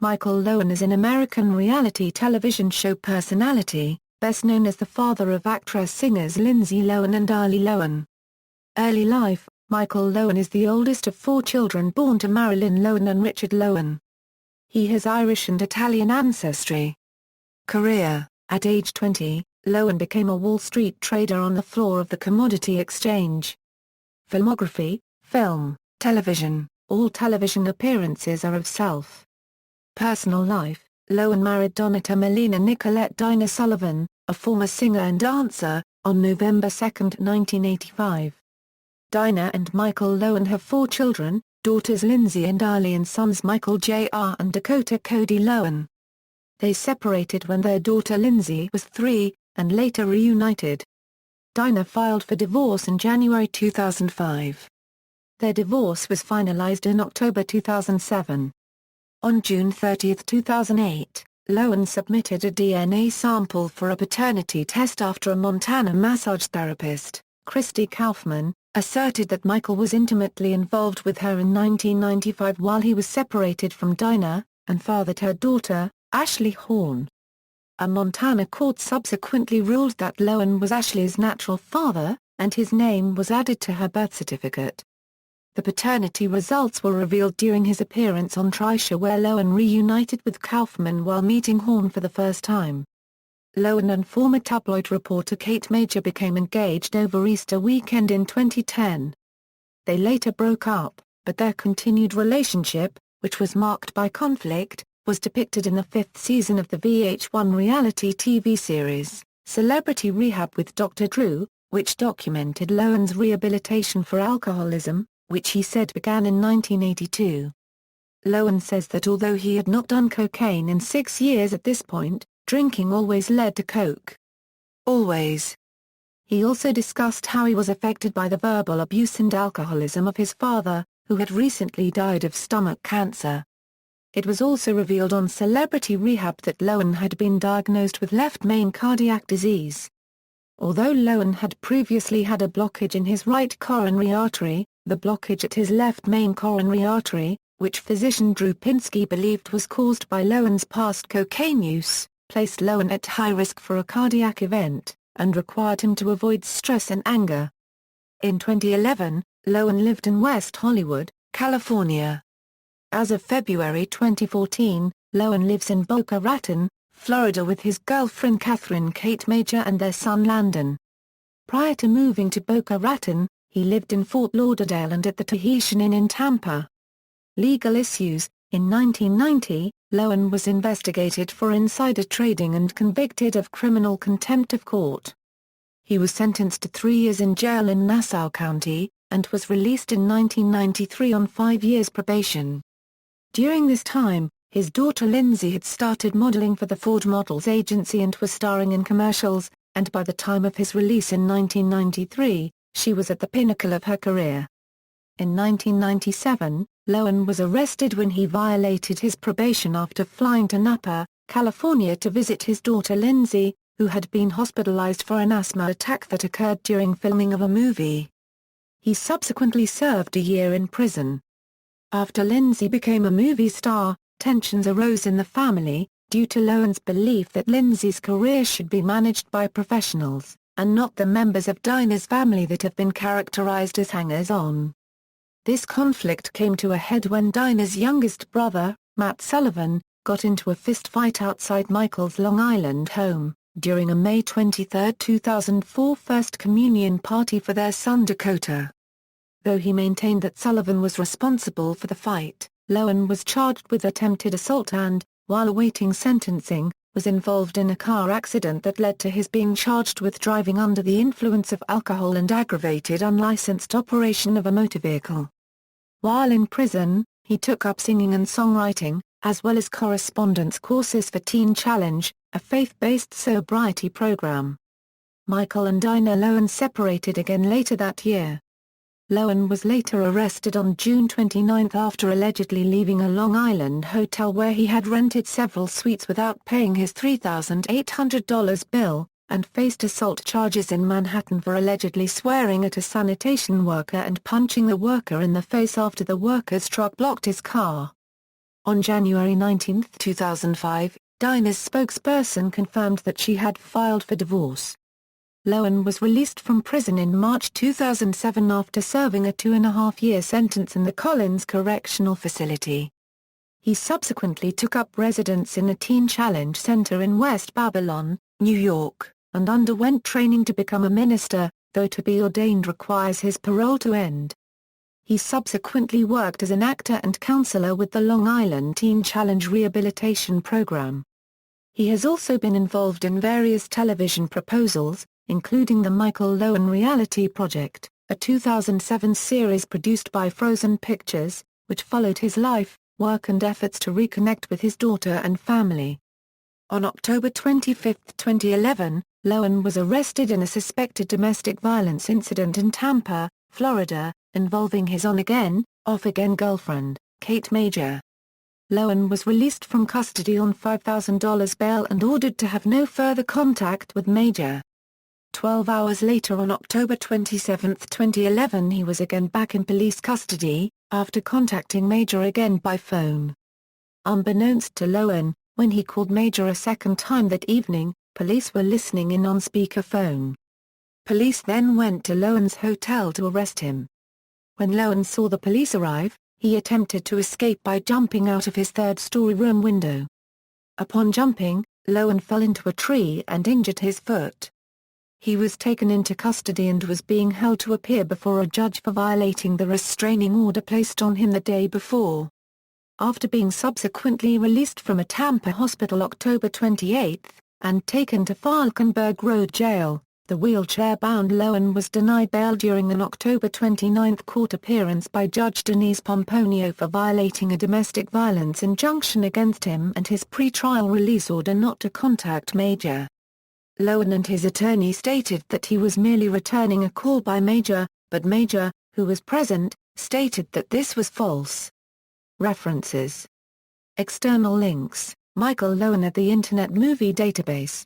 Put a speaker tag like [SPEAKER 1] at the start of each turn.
[SPEAKER 1] Michael Lohan is an American reality television show personality, best known as the father of actress-singers Lindsay Lohan and Ali Lohan. Early life: Michael Lohan is the oldest of 4 children born to Marilyn Lohan and Richard Lohan. He has Irish and Italian ancestry. Career: at age 20, Lohan became a Wall Street trader on the floor of the commodity exchange. Filmography: film, television. All television appearances are of self. Personal life: Lohan married Donata Melina Nicolette Dinah Sullivan, a former singer and dancer, on November 2, 1985. Dinah and Michael Lohan have 4 children, daughters Lindsay and Ali and sons Michael Jr. and Dakota Cody Lohan. They separated when their daughter Lindsay was 3, and later reunited. Dinah filed for divorce in January 2005. Their divorce was finalized in October 2007. On June 30, 2008, Lohan submitted a DNA sample for a paternity test after a Montana massage therapist, Christy Kaufman, asserted that Michael was intimately involved with her in 1995 while he was separated from Dinah, and fathered her daughter, Ashley Horn. A Montana court subsequently ruled that Lohan was Ashley's natural father, and his name was added to her birth certificate. The paternity results were revealed during his appearance on Trisha, where Lohan reunited with Kaufman while meeting Horn for the first time. Lohan and former tabloid reporter Kate Major became engaged over Easter weekend in 2010. They later broke up, but their continued relationship, which was marked by conflict, was depicted in the 5th season of the VH1 reality TV series, Celebrity Rehab with Dr. Drew, which documented Lohan's rehabilitation for alcoholism, which he said began in 1982. Lohan says that although he had not done cocaine in 6 years at this point, drinking always led to coke. Always. He also discussed how he was affected by the verbal abuse and alcoholism of his father, who had recently died of stomach cancer. It was also revealed on Celebrity Rehab that Lohan had been diagnosed with left main cardiac disease. Although Lohan had previously had a blockage in his right coronary artery, the blockage at his left main coronary artery, which physician Drew Pinsky believed was caused by Lohan's past cocaine use, placed Lohan at high risk for a cardiac event, and required him to avoid stress and anger. In 2011, Lohan lived in West Hollywood, California. As of February 2014, Lohan lives in Boca Raton, Florida with his girlfriend Catherine Kate Major and their son Landon. Prior to moving to Boca Raton, he lived in Fort Lauderdale and at the Tahitian Inn in Tampa. Legal issues: in 1990, Lohan was investigated for insider trading and convicted of criminal contempt of court. He was sentenced to 3 years in jail in Nassau County, and was released in 1993 on 5 years probation. During this time, his daughter Lindsay had started modeling for the Ford Models Agency and was starring in commercials, and by the time of his release in 1993, she was at the pinnacle of her career. In 1997, Lohan was arrested when he violated his probation after flying to Napa, California to visit his daughter Lindsay, who had been hospitalized for an asthma attack that occurred during filming of a movie. He subsequently served a year in prison. After Lindsay became a movie star, tensions arose in the family, due to Lohan's belief that Lindsay's career should be managed by professionals, and not the members of Dinah's family that have been characterized as hangers-on. This conflict came to a head when Dinah's youngest brother, Matt Sullivan, got into a fistfight outside Michael's Long Island home, during a May 23, 2004 First Communion party for their son Dakota. Though he maintained that Sullivan was responsible for the fight, Lohan was charged with attempted assault and, while awaiting sentencing, was involved in a car accident that led to his being charged with driving under the influence of alcohol and aggravated unlicensed operation of a motor vehicle. While in prison, he took up singing and songwriting, as well as correspondence courses for Teen Challenge, a faith-based sobriety program. Michael and Dinah Lohan separated again later that year. Lohan was later arrested on June 29 after allegedly leaving a Long Island hotel where he had rented several suites without paying his $3,800 bill, and faced assault charges in Manhattan for allegedly swearing at a sanitation worker and punching the worker in the face after the worker's truck blocked his car. On January 19, 2005, Dinah's spokesperson confirmed that she had filed for divorce. Lohan was released from prison in March 2007 after serving a 2.5-year sentence in the Collins Correctional Facility. He subsequently took up residence in a teen challenge center in West Babylon, New York, and underwent training to become a minister, though to be ordained requires his parole to end. He subsequently worked as an actor and counselor with the Long Island Teen Challenge Rehabilitation Program. He has also been involved in various television proposals, including the Michael Lohan Reality Project, a 2007 series produced by Frozen Pictures, which followed his life, work and efforts to reconnect with his daughter and family. On October 25, 2011, Lohan was arrested in a suspected domestic violence incident in Tampa, Florida, involving his on-again, off-again girlfriend, Kate Major. Lohan was released from custody on $5,000 bail and ordered to have no further contact with Major. 12 hours later on October 27, 2011 he was again back in police custody, after contacting Major again by phone. Unbeknownst to Lohan, when he called Major a second time that evening, police were listening in on speakerphone. Police then went to Lohan's hotel to arrest him. When Lohan saw the police arrive, he attempted to escape by jumping out of his third-story room window. Upon jumping, Lohan fell into a tree and injured his foot. He was taken into custody and was being held to appear before a judge for violating the restraining order placed on him the day before. After being subsequently released from a Tampa hospital October 28, and taken to Falkenberg Road Jail, the wheelchair-bound Lohan was denied bail during an October 29 court appearance by Judge Denise Pomponio for violating a domestic violence injunction against him and his pre-trial release order not to contact Major. Lohan and his attorney stated that he was merely returning a call by Major, but Major, who was present, stated that this was false. References. External links: Michael Lohan at the Internet Movie Database.